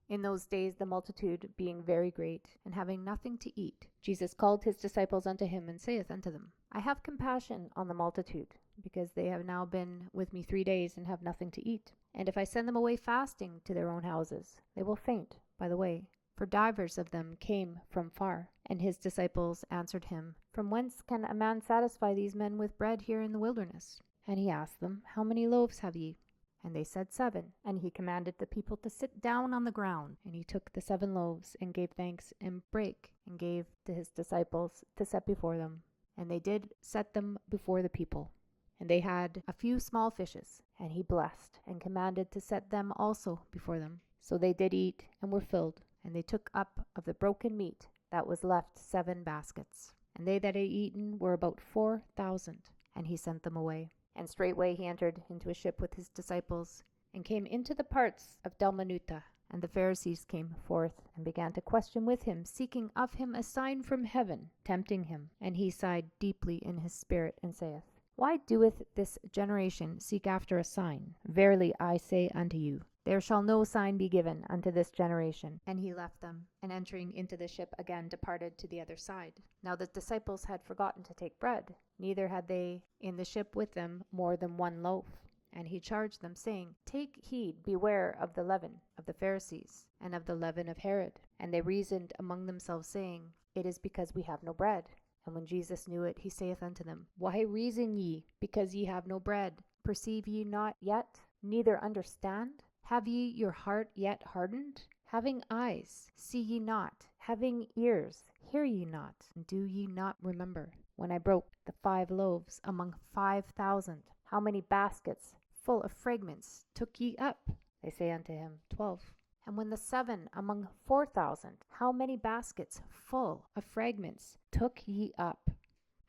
In those days the multitude being very great, and having nothing to eat, Jesus called his disciples unto him, and saith unto them, I have compassion on the multitude, because they have now been with me 3 days, and have nothing to eat. And if I send them away fasting to their own houses, they will faint by the way. For divers of them came from far. And his disciples answered him, From whence can a man satisfy these men with bread here in the wilderness? And he asked them, How many loaves have ye? And they said 7. And he commanded the people to sit down on the ground. And he took the 7 loaves, and gave thanks, and brake, and gave to his disciples to set before them. And they did set them before the people. And they had a few small fishes, and he blessed, and commanded to set them also before them. So they did eat, and were filled. And they took up of the broken meat that was left 7 baskets. And they that had eaten were about 4,000. And he sent them away. And straightway he entered into a ship with his disciples, and came into the parts of Dalmanuta. And the Pharisees came forth, and began to question with him, seeking of him a sign from heaven, tempting him. And he sighed deeply in his spirit, and saith, Why doeth this generation seek after a sign? Verily I say unto you, there shall no sign be given unto this generation. And he left them, and entering into the ship again departed to the other side. Now the disciples had forgotten to take bread, neither had they in the ship with them more than 1 loaf. And he charged them, saying, Take heed, beware of the leaven of the Pharisees, and of the leaven of Herod. And they reasoned among themselves, saying, It is because we have no bread. And when Jesus knew it, he saith unto them, Why reason ye, because ye have no bread? Perceive ye not yet, neither understand? Have ye your heart yet hardened? Having eyes, see ye not? Having ears, hear ye not? Do ye not remember, when I broke the 5 loaves among 5,000, how many baskets full of fragments took ye up? They say unto him, 12. And when the 7 among 4,000, how many baskets full of fragments took ye up?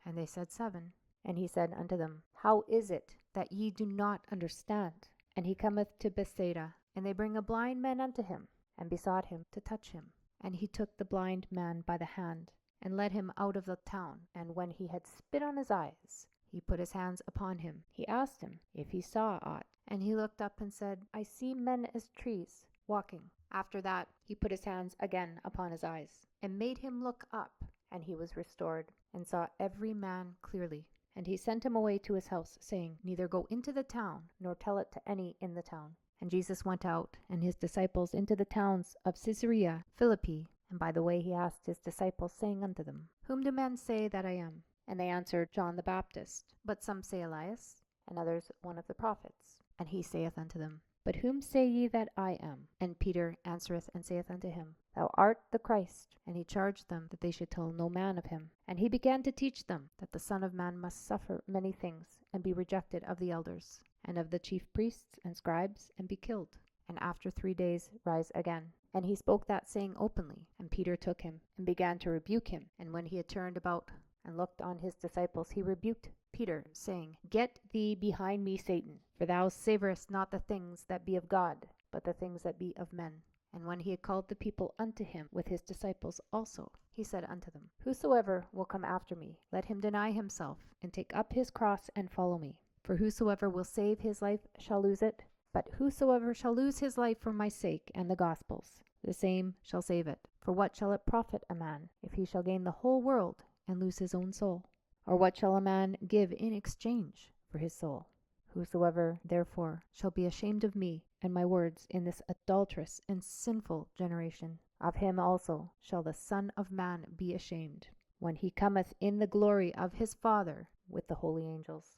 And they said 7. And he said unto them, How is it that ye do not understand? And he cometh to Bethsaida, and they bring a blind man unto him, and besought him to touch him. And he took the blind man by the hand, and led him out of the town. And when he had spit on his eyes, he put his hands upon him. He asked him if he saw aught. And he looked up and said, I see men as trees, walking. After that he put his hands again upon his eyes, and made him look up. And he was restored, and saw every man clearly. And he sent him away to his house, saying, Neither go into the town, nor tell it to any in the town. And Jesus went out, and his disciples into the towns of Caesarea Philippi. And by the way he asked his disciples, saying unto them, Whom do men say that I am? And they answered, John the Baptist. But some say Elias, and others one of the prophets. And he saith unto them, But whom say ye that I am? And Peter answereth and saith unto him, Thou art the Christ. And he charged them that they should tell no man of him. And he began to teach them that the Son of Man must suffer many things, and be rejected of the elders, and of the chief priests and scribes, and be killed, and after 3 days rise again. And he spoke that saying openly. And Peter took him, and began to rebuke him. And when he had turned about and looked on his disciples, he rebuked Peter, saying, Get thee behind me, Satan, for thou savorest not the things that be of God, but the things that be of men. And when he had called the people unto him with his disciples also, he said unto them, Whosoever will come after me, let him deny himself, and take up his cross, and follow me. For whosoever will save his life shall lose it, but whosoever shall lose his life for my sake and the gospel's, the same shall save it. For what shall it profit a man, if he shall gain the whole world, and lose his own soul? Or what shall a man give in exchange for his soul? Whosoever therefore shall be ashamed of me and my words in this adulterous and sinful generation, of him also shall the Son of Man be ashamed, when he cometh in the glory of his Father with the holy angels.